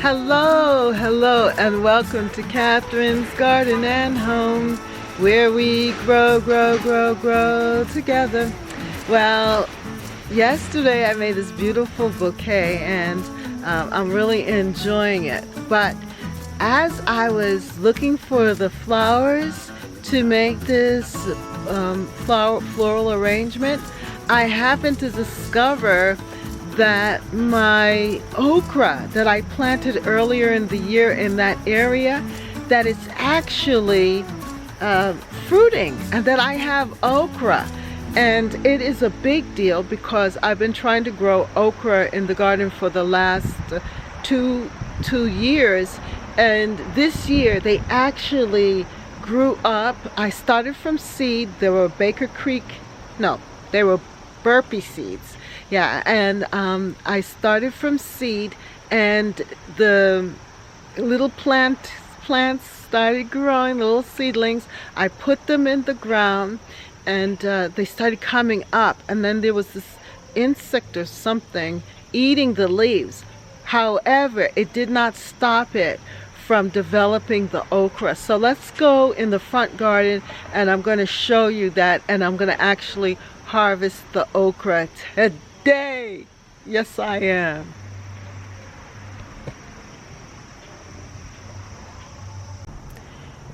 Hello, hello, and welcome to Catherine's Garden and Home, where we grow together. Well, yesterday I made this beautiful bouquet, and I'm really enjoying it. But as I was looking for the flowers to make this floral arrangement, I happened to discover that my okra that I planted earlier in the year in that area, that it's actually fruiting, and that I have okra. And it is a big deal because I've been trying to grow okra in the garden for the last two years, and this year they actually grew up. I started from seed. There were they were burpee seeds. Yeah, and I started from seed, and the little plants started growing, little seedlings. I put them in the ground, and they started coming up, and then there was this insect or something eating the leaves. However, it did not stop it from developing the okra. So let's go in the front garden, and I'm going to show you that, and I'm going to actually harvest the okra today. Yes, I am.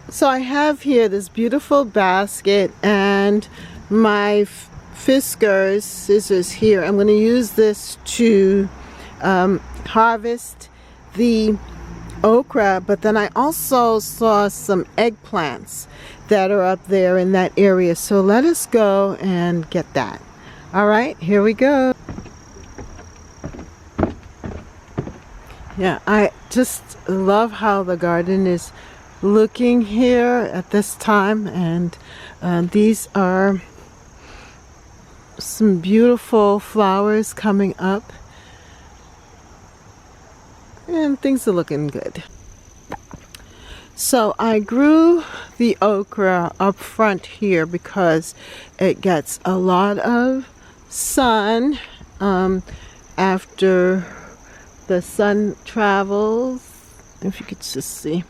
So I have here this beautiful basket and my Fiskars scissors here. I'm going to use this to harvest the okra, but then I also saw some eggplants that are up there in that area. So let us go and get that. All right, here we go. Yeah, I just love how the garden is looking here at this time, and these are some beautiful flowers coming up, and things are looking good. So I grew the okra up front here because it gets a lot of sun after the sun travels. If you could just see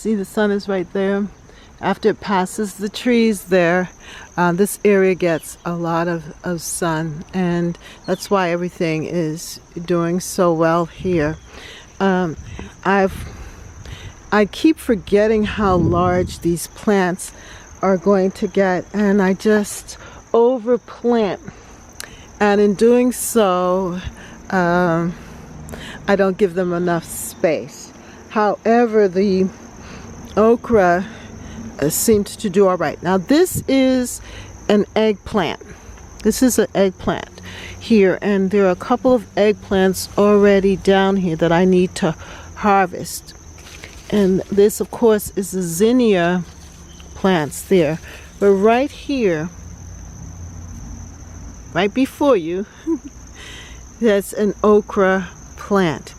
the sun is right there. After it passes the trees there, this area gets a lot of sun, and that's why everything is doing so well here. I keep forgetting how large these plants are going to get, and I just overplant, and in doing so I don't give them enough space. However, the okra seems to do all right. Now this is an eggplant. This is an eggplant here, and there are a couple of eggplants already down here that I need to harvest. And this, of course, is the zinnia plants there. But right here, right before you, that's an okra plant.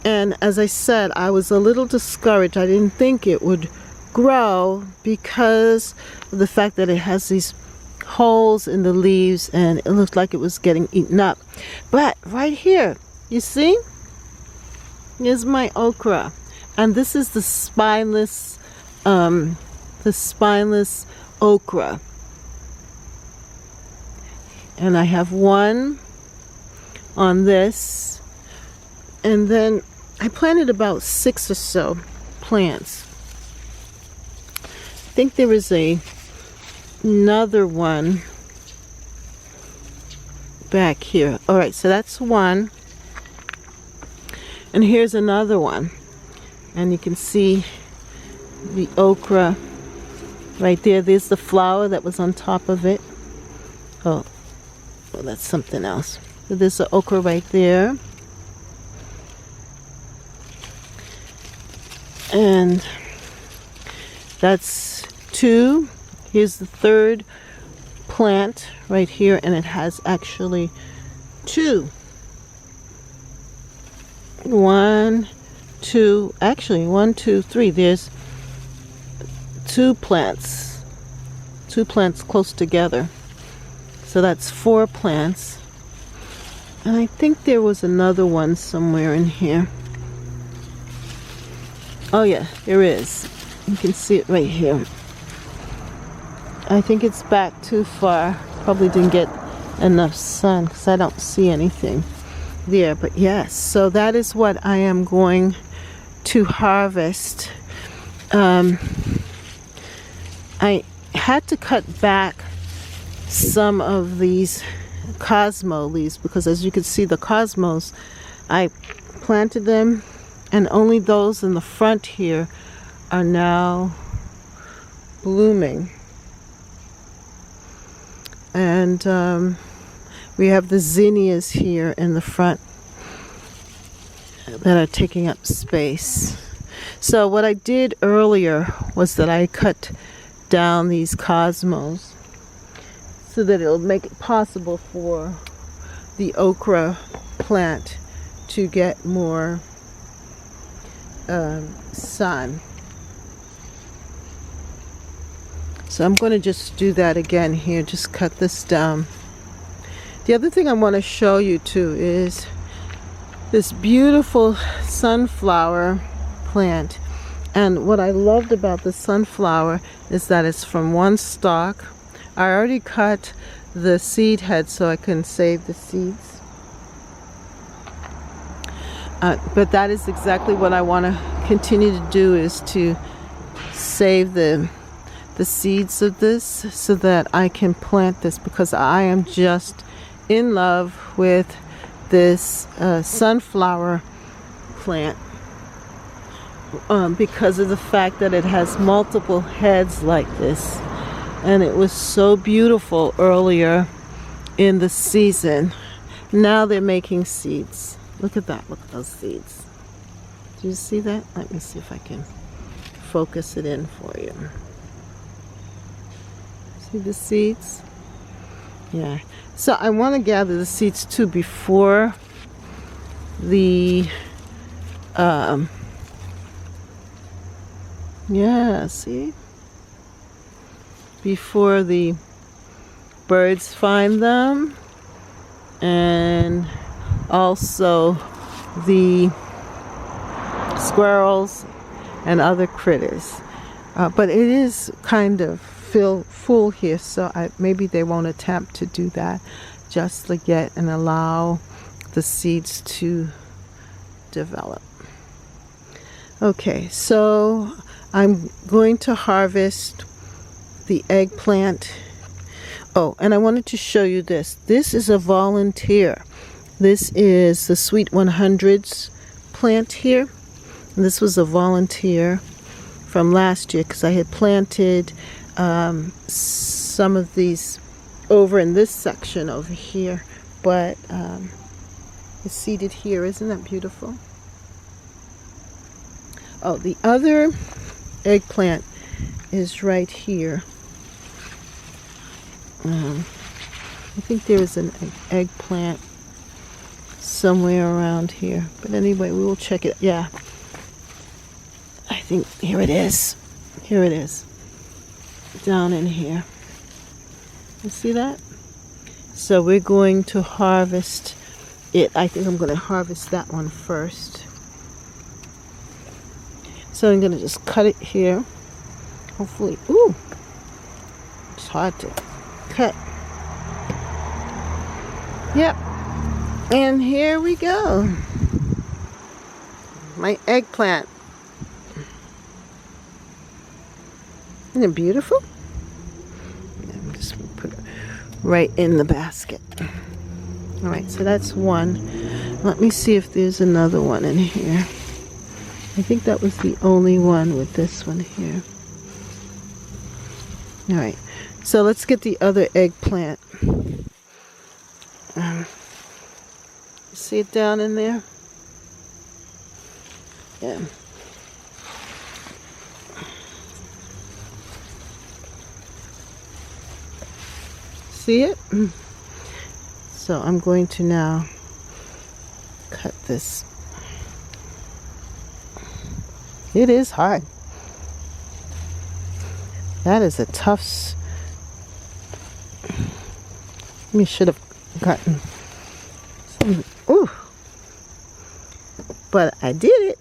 And as I said, I was a little discouraged. I didn't think it would grow because of the fact that it has these holes in the leaves, and it looked like it was getting eaten up. But right here, you see? Here's my okra. And this is the spineless okra. And I have one on this. And then I planted about 6 or so plants. I think there is another one back here. All right, so that's one. And here's another one. And you can see the okra right there. There's the flower that was on top of it. Oh, well, that's something else. So there's the okra right there. And that's 2. Here's the third plant right here, and it has actually 2. 1, 2, actually 1, 2, 3. There's 2 plants. 2 plants close together. So that's 4 plants. And I think there was another one somewhere in here. Oh yeah, there is. You can see it right here. I think it's back too far. Probably didn't get enough sun because I don't see anything there. But yes, so that is what I am going to harvest. I had to cut back some of these Cosmo leaves because, as you can see, the Cosmos, I planted them and only those in the front here are now blooming. And we have the zinnias here in the front that are taking up space. So what I did earlier was that I cut down these Cosmos so that it'll make it possible for the okra plant to get more sun. So I'm going to just do that again here, just cut this down. The other thing I want to show you too is this beautiful sunflower plant. And what I loved about the sunflower is that it's from one stalk. I already cut the seed head so I can save the seeds. But that is exactly what I want to continue to do, is to save the seeds of this so that I can plant this, because I am just in love with this sunflower plant because of the fact that it has multiple heads like this, and it was so beautiful earlier in the season. Now they're making seeds. Look at that. Look at those seeds. Do you see that? Let me see if I can focus it in for you. See the seeds? Yeah. So I want to gather the seeds too before the yeah, see? Before the birds find them, and also the squirrels and other critters. But it is kind of full here, so maybe they won't attempt to do that just yet and allow the seeds to develop. Okay, so I'm going to harvest the eggplant. Oh, and I wanted to show you this. This is a volunteer. This is the Sweet 100s plant here. And this was a volunteer from last year because I had planted some of these over in this section over here, but it's seeded here. Isn't that beautiful? Oh, the other eggplant is right here. I think there is an eggplant somewhere around here, but anyway, we will check it. Yeah, I think here it is. Here it is, down in here. You see that? So we're going to harvest it. I think I'm going to harvest that one first. So I'm going to just cut it here. Hopefully, ooh, it's hard to cut. Yep. And here we go. My eggplant. Isn't it beautiful? I'm just going to put it right in the basket. All right, so that's one. Let me see if there's another one in here. I think that was the only one with this one here. All right, so let's get the other eggplant. See it down in there? Yeah. See it? So I'm going to now cut this. It is hard. That is a tough. We should have gotten some. Ooh. But I did it.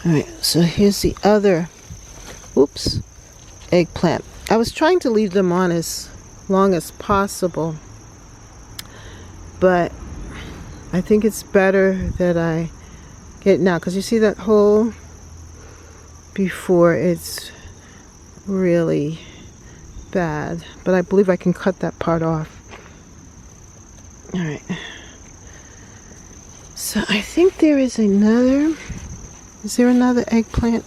Alright, so here's the other, oops, eggplant. I was trying to leave them on as long as possible, but I think it's better that I get it now, because you see that hole before it's really bad, but I believe I can cut that part off. Alright, so I think there is another, is there another eggplant?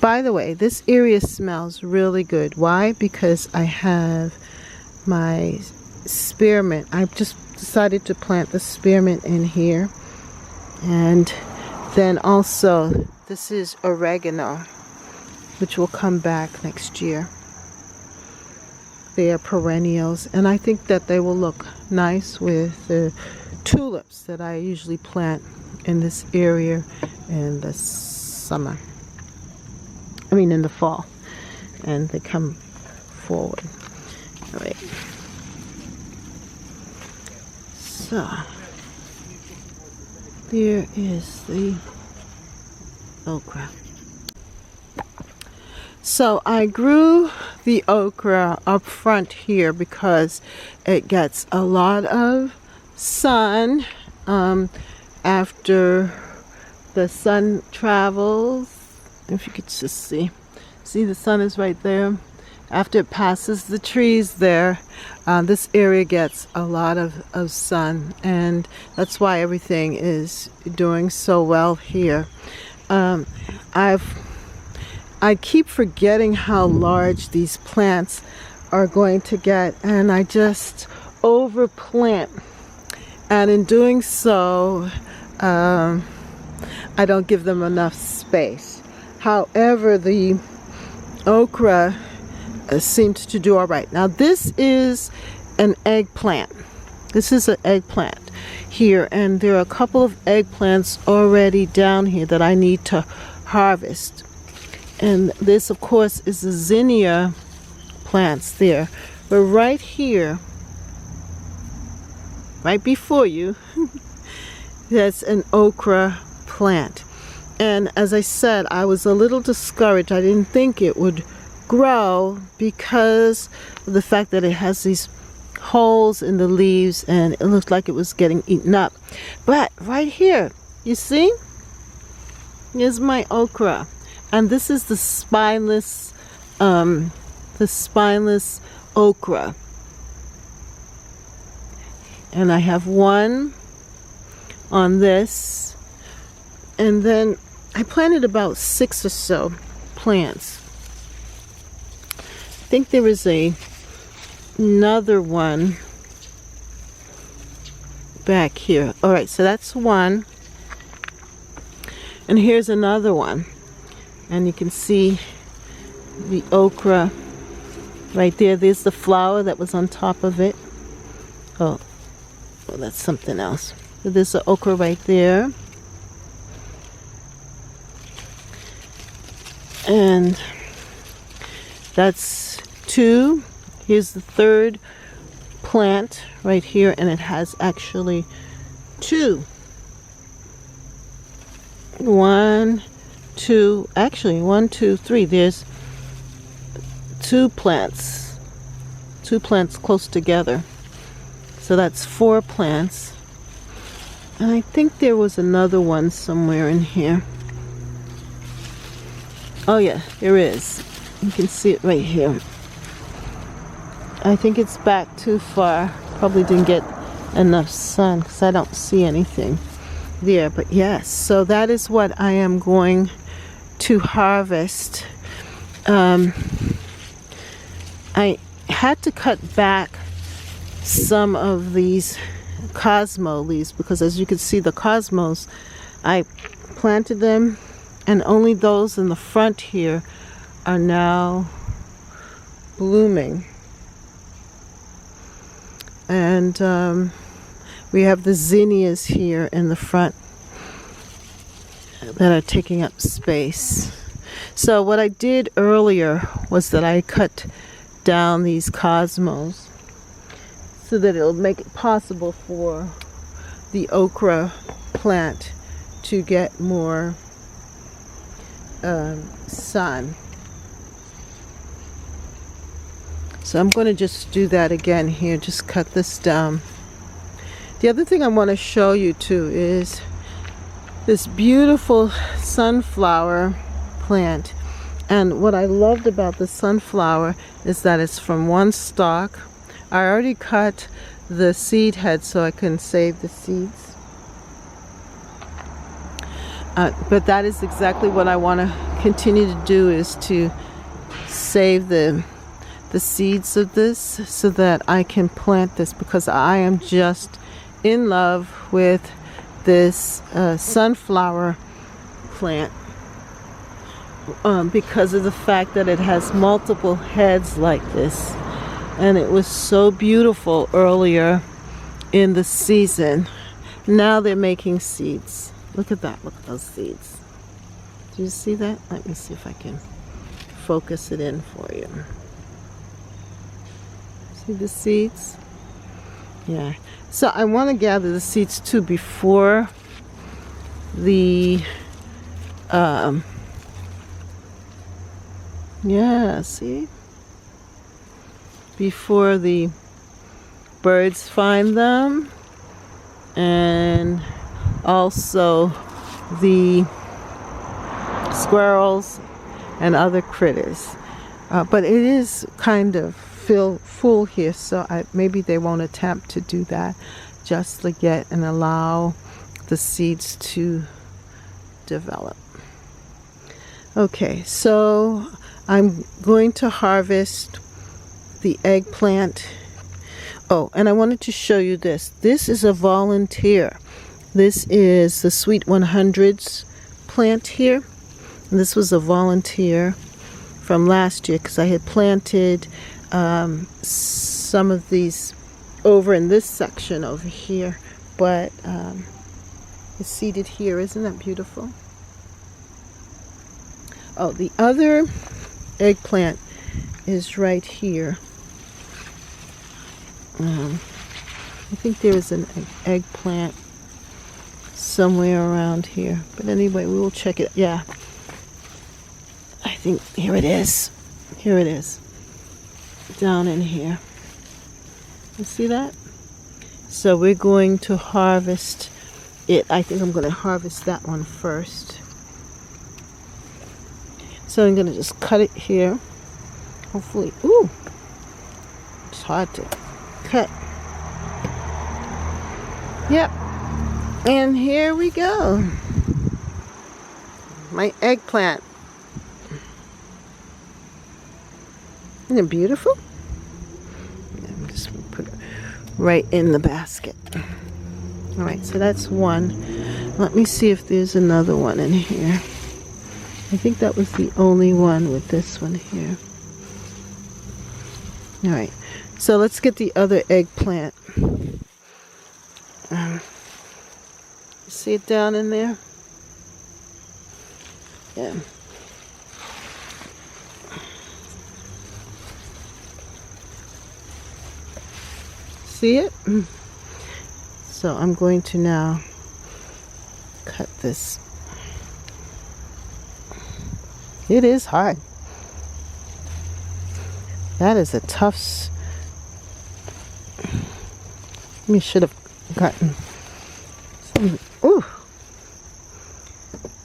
By the way, this area smells really good. Why? Because I have my spearmint. I just decided to plant the spearmint in here. And then also, this is oregano, which will come back next year. They are perennials, and I think that they will look nice with the tulips that I usually plant in this area in the summer. I mean in the fall, and they come forward. All right. So there is the okra. So I grew the okra up front here because it gets a lot of sun after the sun travels. If you could just see the sun is right there. After it passes the trees there, this area gets a lot of sun, and that's why everything is doing so well here. I keep forgetting how large these plants are going to get, and I just overplant, and in doing so I don't give them enough space. However, the okra seems to do all right. Now this is an eggplant. This is an eggplant here, and there are a couple of eggplants already down here that I need to harvest. And this, of course, is the zinnia plants there. But right here, right before you, that's an okra plant. And as I said, I was a little discouraged. I didn't think it would grow because of the fact that it has these holes in the leaves and it looked like it was getting eaten up. But right here, you see? Here's my okra. And this is the spineless okra. And I have one on this. And then I planted about 6 or so plants. I think there is another one back here. All right, so that's one. And here's another one. And you can see the okra right there. There's the flower that was on top of it. Oh, well, that's something else. So there's the okra right there. And that's 2. Here's the third plant right here, and it has actually 2. 1, 2, actually 1, 2, 3. There's 2 plants. 2 plants close together. So that's 4 plants. And I think there was another one somewhere in here. Oh yeah, there is. You can see it right here. I think it's back too far. Probably didn't get enough sun because I don't see anything there. But yes, so that is what I am going to harvest. I had to cut back some of these Cosmo leaves because, as you can see, the Cosmos, I planted them, and only those in the front here are now blooming. And we have the zinnias here in the front that are taking up space. So what I did earlier was that I cut down these Cosmos so that it'll make it possible for the okra plant to get more sun. So I'm going to just do that again here, just cut this down. The other thing I want to show you too is this beautiful sunflower plant. And what I loved about the sunflower is that it's from one stalk. I already cut the seed head so I can save the seeds. But that is exactly what I want to continue to do, is to save the seeds of this so that I can plant this, because I am just in love with this sunflower plant because of the fact that it has multiple heads like this, and it was so beautiful earlier in the season. Now they're making seeds. Look at that. Look at those seeds. Do you see that? Let me see if I can focus it in for you. See the seeds? Yeah. So I want to gather the seeds too before the yeah, see? Before the birds find them, and also the squirrels and other critters. But it is kind of full here, so maybe they won't attempt to do that just yet, and allow the seeds to develop. Okay, so I'm going to harvest the eggplant. Oh, and I wanted to show you this. This is a volunteer. This is the Sweet 100s plant here. And this was a volunteer from last year, because I had planted some of these over in this section over here, but it's seeded here. Isn't that beautiful? Oh, the other eggplant is right here. I think there is an eggplant somewhere around here, but anyway, we will check it. Yeah, I think here it is. Here it is, down in here. You see that? So we're going to harvest it. I think I'm going to harvest that one first. So I'm going to just cut it here. Hopefully, ooh, it's hard to cut. Yep. And here we go. My eggplant. Isn't it beautiful? I'm just going to put it right in the basket. Alright, so that's one. Let me see if there's another one in here. I think that was the only one with this one here. Alright, so let's get the other eggplant. See it down in there? Yeah. See it? So I'm going to now cut this. It is hard. That is a tough. We should have gotten some. Ooh,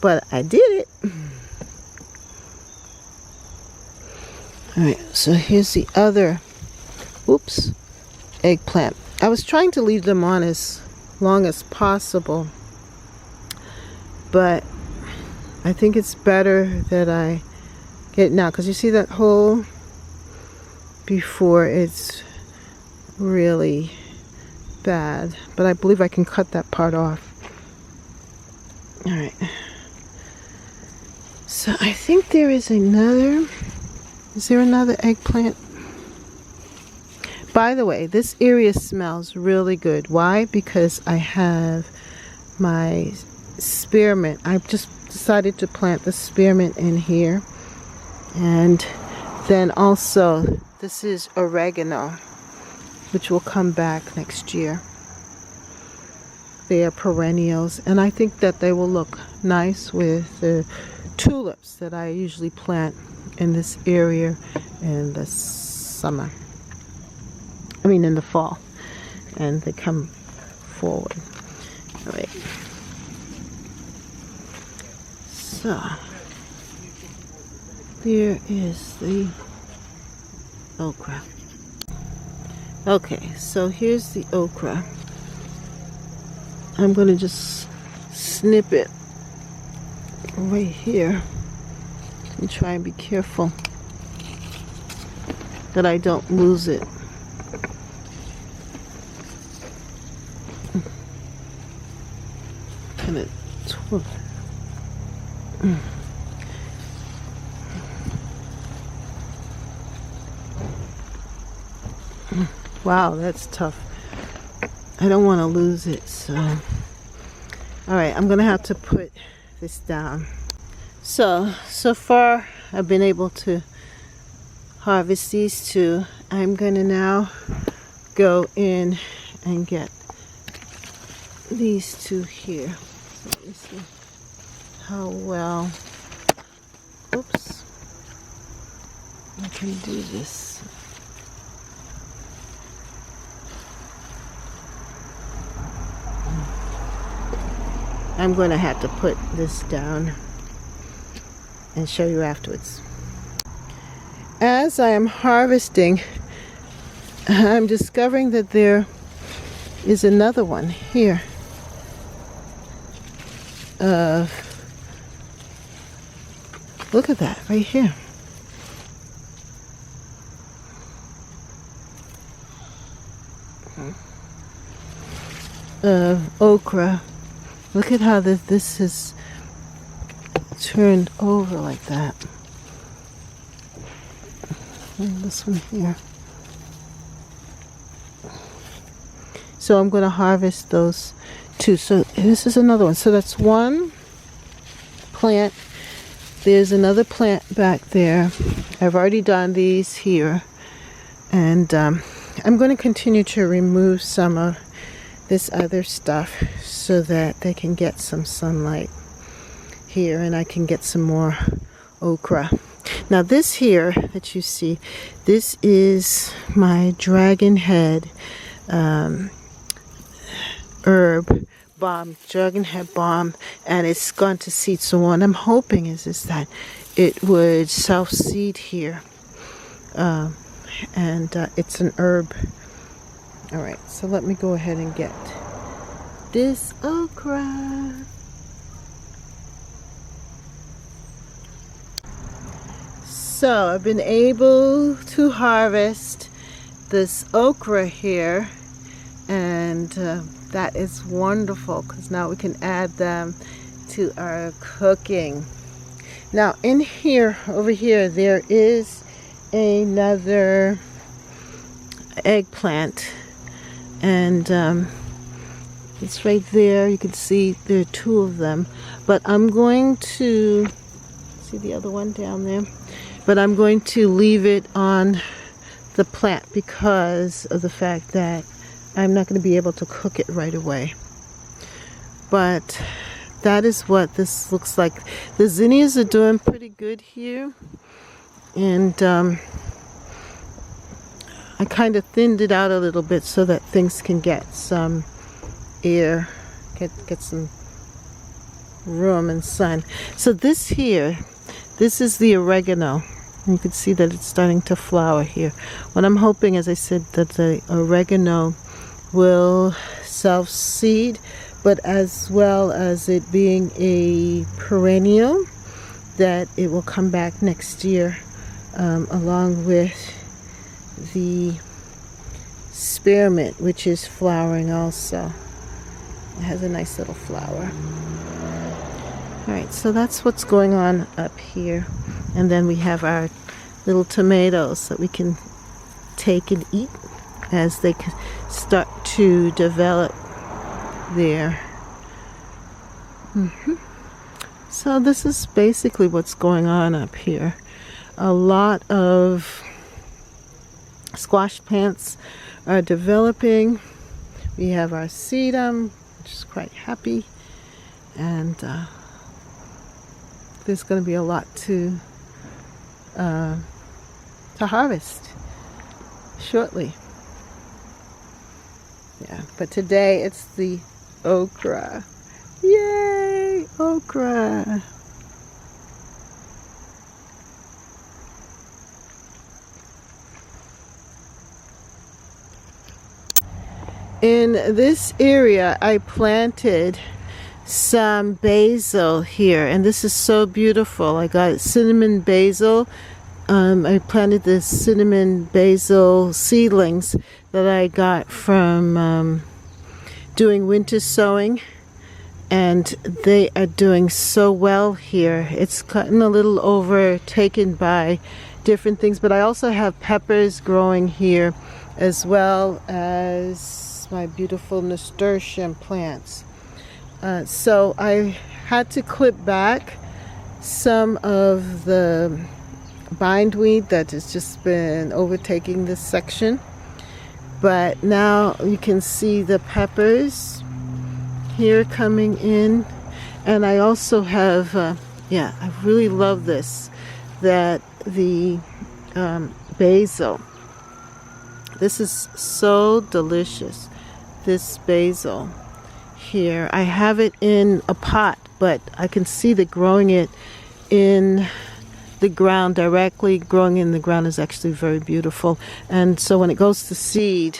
but I did it. All right. So here's the other. Oops. Eggplant. I was trying to leave them on as long as possible, but I think it's better that I get it now, because you see that hole before it's really bad, but I believe I can cut that part off. All right, so I think there is another. Is there another eggplant? By the way, this area smells really good. Why? Because I have my spearmint. I just decided to plant the spearmint in here. And then also, this is oregano, which will come back next year. they are perennials, and I think that they will look nice with the tulips that I usually plant in this area in the summer. I mean in the fall, and they come forward. All right. So there is the okra. Okay, so here's the okra. I'm going to just snip it right here and try and be careful that I don't lose it. Kind of twirl. Wow, that's tough. I don't want to lose it, so alright, I'm gonna have to put this down. So far I've been able to harvest these two. I'm gonna now go in and get these two here. So let me see how well, oops, I can do this. I'm going to have to put this down and show you afterwards. As I am harvesting, I'm discovering that there is another one here. Look at that right here. Okra. Look at how this is turned over like that. And this one here. So I'm going to harvest those two. So this is another one. So that's one plant. There's another plant back there. I've already done these here. And I'm going to continue to remove some of this other stuff so that they can get some sunlight here and I can get some more okra. Now this here that you see, this is my dragon head herb balm, dragon head balm, and it's gone to seed. So what I'm hoping is that it would self-seed here, and it's an herb. Alright, so let me go ahead and get this okra. So I've been able to harvest this okra here, and that is wonderful because now we can add them to our cooking. Now in here, over here, there is another eggplant, and it's right there. You can see there are two of them, but I'm going to see the other one down there, but I'm going to leave it on the plant because of the fact that I'm not going to be able to cook it right away. But that is what this looks like. The zinnias are doing pretty good here, and I kind of thinned it out a little bit so that things can get some air, get some room and sun. So this here, this is the oregano. You can see that it's starting to flower here. What I'm hoping, as I said, that the oregano will self-seed, but as well as it being a perennial, that it will come back next year, along with the spearmint, which is flowering also. It has a nice little flower. Alright, so that's what's going on up here. And then we have our little tomatoes that we can take and eat as they start to develop there. So this is basically what's going on up here. A lot of squash plants are developing. We have our sedum, which is quite happy. And there's going to be a lot to harvest shortly. Yeah, but today it's the okra. Yay, okra! In this area, I planted some basil here, and this is so beautiful. I got cinnamon basil. I planted the cinnamon basil seedlings that I got from doing winter sowing, and they are doing so well here. It's gotten a little overtaken by different things, but I also have peppers growing here, as well as my beautiful nasturtium plants. So I had to clip back some of the bindweed that has just been overtaking this section, but now you can see the peppers here coming in. And I also have yeah, I really love this, that the basil, this is so delicious, this basil here. I have it in a pot, but I can see that growing it in the ground, directly growing in the ground, is actually very beautiful. And so when it goes to seed,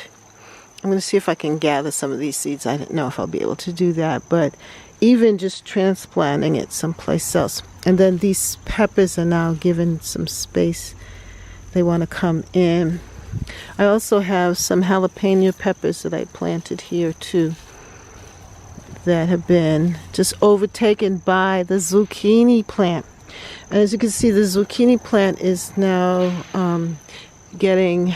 I'm going to see if I can gather some of these seeds. I don't know if I'll be able to do that, but even just transplanting it someplace else. And then these peppers are now given some space. They want to come in. I also have some jalapeno peppers that I planted here too, that have been just overtaken by the zucchini plant. And as you can see, the zucchini plant is now getting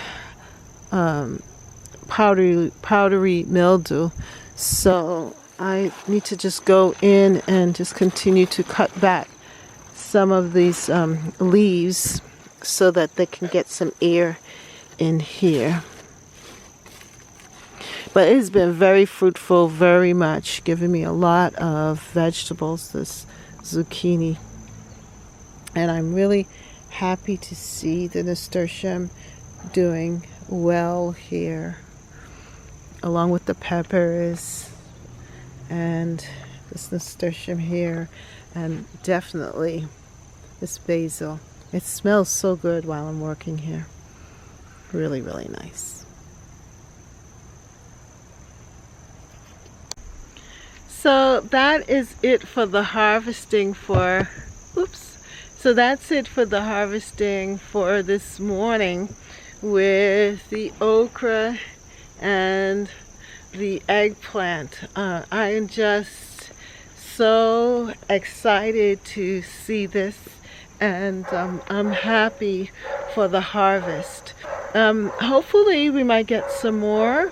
powdery mildew. So I need to just go in and just continue to cut back some of these leaves so that they can get some air in here. But it has been very fruitful, very much, giving me a lot of vegetables, this zucchini. And I'm really happy to see the nasturtium doing well here, along with the peppers and this nasturtium here, and definitely this basil. It smells so good while I'm working here. Really, really nice. So that is it for the harvesting for, so that's it for the harvesting for this morning with the okra and the eggplant. I am just so excited to see this, and I'm happy for the harvest. Hopefully we might get some more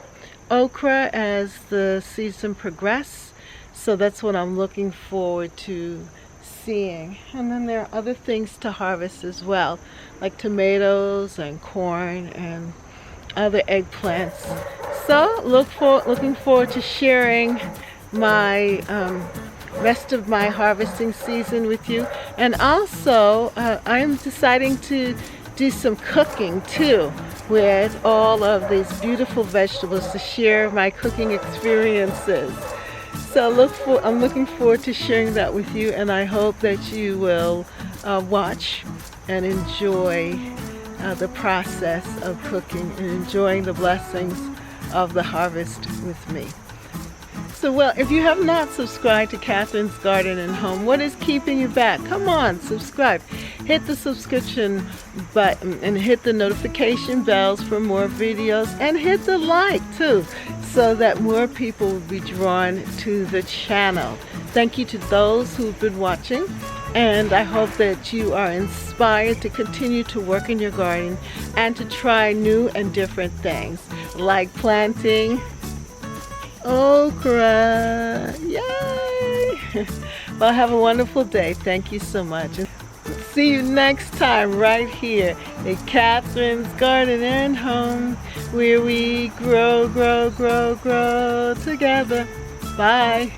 okra as the season progresses. So that's what I'm looking forward to seeing. And then there are other things to harvest as well, like tomatoes and corn and other eggplants. So looking forward to sharing my rest of my harvesting season with you. And also I'm deciding to do some cooking too with all of these beautiful vegetables, to share my cooking experiences. So I'm looking forward to sharing that with you, and I hope that you will watch and enjoy the process of cooking and enjoying the blessings of the harvest with me. So, well, if you have not subscribed to Catherine's Garden and Home, what is keeping you back? Come on, subscribe. Hit the subscription button and hit the notification bells for more videos, and hit the like too, so that more people will be drawn to the channel. Thank you to those who've been watching, and I hope that you are inspired to continue to work in your garden and to try new and different things, like planting okra. Yay! Well, have a wonderful day. Thank you so much. See you next time right here at Catherine's Garden and Home, where we grow together. Bye.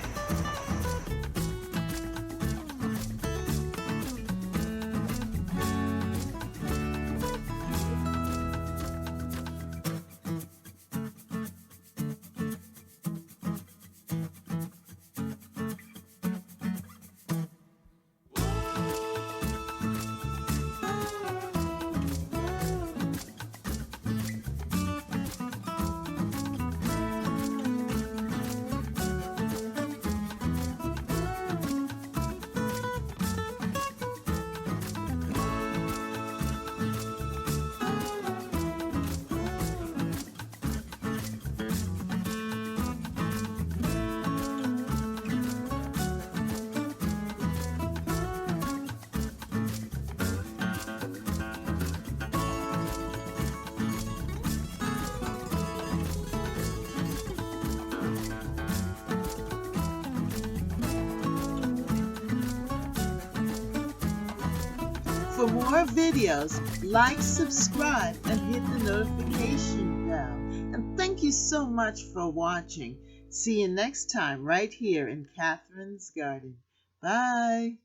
For more videos, like, subscribe, and hit the notification bell. And thank you so much for watching. See you next time right here in Catherine's Garden. Bye.